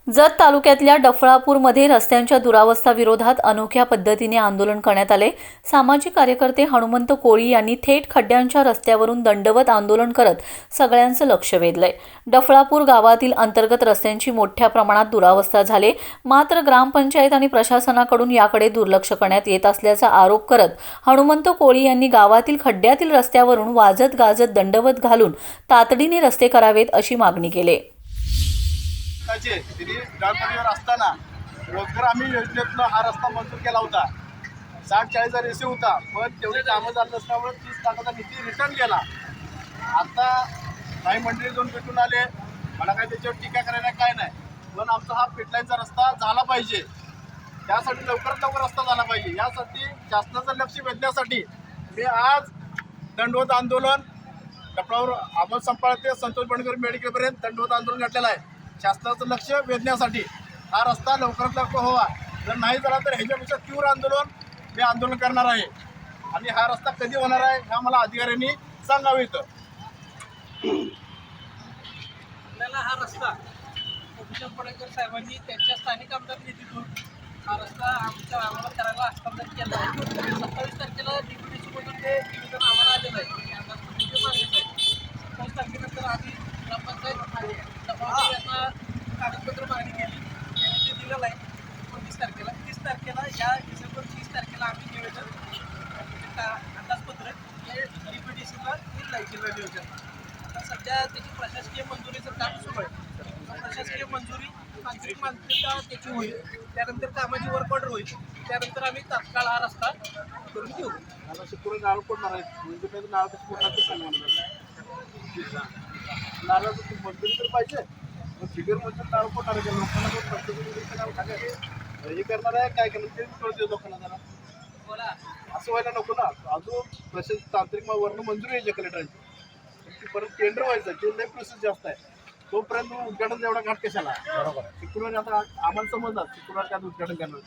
जत तालुक्यातल्या डफळापूरमध्ये रस्त्यांच्या दुरावस्था विरोधात अनोख्या पद्धतीने आंदोलन करण्यात आले। सामाजिक कार्यकर्ते हनुमंत कोळी यांनी थेट खड्ड्यांच्या रस्त्यावरून दंडवत आंदोलन करत सगळ्यांचं लक्ष वेधलंय। डफळापूर गावातील अंतर्गत रस्त्यांची मोठ्या प्रमाणात दुरावस्था झाली, मात्र ग्रामपंचायत आणि प्रशासनाकडून याकडे दुर्लक्ष करण्यात येत असल्याचा आरोप करत हनुमंत कोळी यांनी गावातील खड्ड्यातील रस्त्यावरून वाजत गाजत दंडवत घालून तातडीने रस्ते करावेत अशी मागणी केली। ग्रामपंचायतीवर असताना रोजगार आम्ही योजनेतून हा रस्ता मंजूर केला होता। 60-40 रेषे होता, पण तेवढी कामं झाली नसल्यामुळे 30 लाखाचा निधी रिटर्न केला। आता काही मंडळी जाऊन भेटून आले, मला काय त्याच्यावर टीका करायला काय नाही, पण आमचा हा पिटलाईनचा रस्ता झाला पाहिजे, त्यासाठी लवकरात लवकर रस्ता झाला पाहिजे। यासाठी शासनाचं लक्ष वेधण्यासाठी मी आज दंडवत आंदोलन डफळापूर अमोल संपाळ ते संतोष बंडगर मेडिकलपर्यंत दंडवत आंदोलन घातलेलं आहे। शासनाचं लक्ष वेधण्यासाठी हा रस्ता लवकरात लवकर व्हावा, जर नाही झाला तर ह्याच्यापेक्षा तीव्र आंदोलन करणार आहे। आणि हा रस्ता कधी होणार आहे हे मला अधिकाऱ्यांनी सांगावे। आपल्याला हा रस्ता भूषण पडळकर साहेबांनी त्यांच्या स्थानिक आमदार निधीतून हा रस्ता आम्हाला करायला हस्तांतरित केला आहे। 27 तारखेला DPDCमधून ते निवेदन आम्हाला आलेलं आहे, मागणीचं आहे। 27 तारखेनंतर आम्ही ग्रामपंचायत यांना कागदपत्र मागणी केली, त्यांनी ते दिलेलं आहे 29 तारखेला। 30 तारखेला या डिसेंबर 30 तारखेला आम्ही निवेदन अंदाजपत्रक हे DPDCला दिलं आहे, जिल्हा नियोजन। आता सध्या त्याची प्रशासकीय मंजुरीचं काम सुरू आहे। प्रशासकीय मंजुरी तांत्रिक मान्यता त्याची होईल, त्यानंतर कामाची वर्क ऑर्डर होईल, त्यानंतर आम्ही तात्काळ हा रस्ता करून घेऊ। मला शिकून नारळ पडणार आहे, म्हणजे नारळ कसं पडणार ते सांगणार नारळाचं मंजुरी तर पाहिजे, मग फिगर मंजूर नारळ पडणार आहे, लोकांना हे करणार आहे, काय करणार ते कळते लोकांना जरा बोला। असं व्हायला नको ना। अजून प्रशासन तांत्रिक वर्ण मंजुरी यायची कलेक्टरांची, परत टेंडर व्हायचं, ते लई प्रोसेस जास्त आहे, तोपर्यंत उद्घाटन एवढा घाट कशाला। बरोबर, शुक्रवारी आता आम्हाला समजतात शुक्रवार काय उद्घाटन करणार,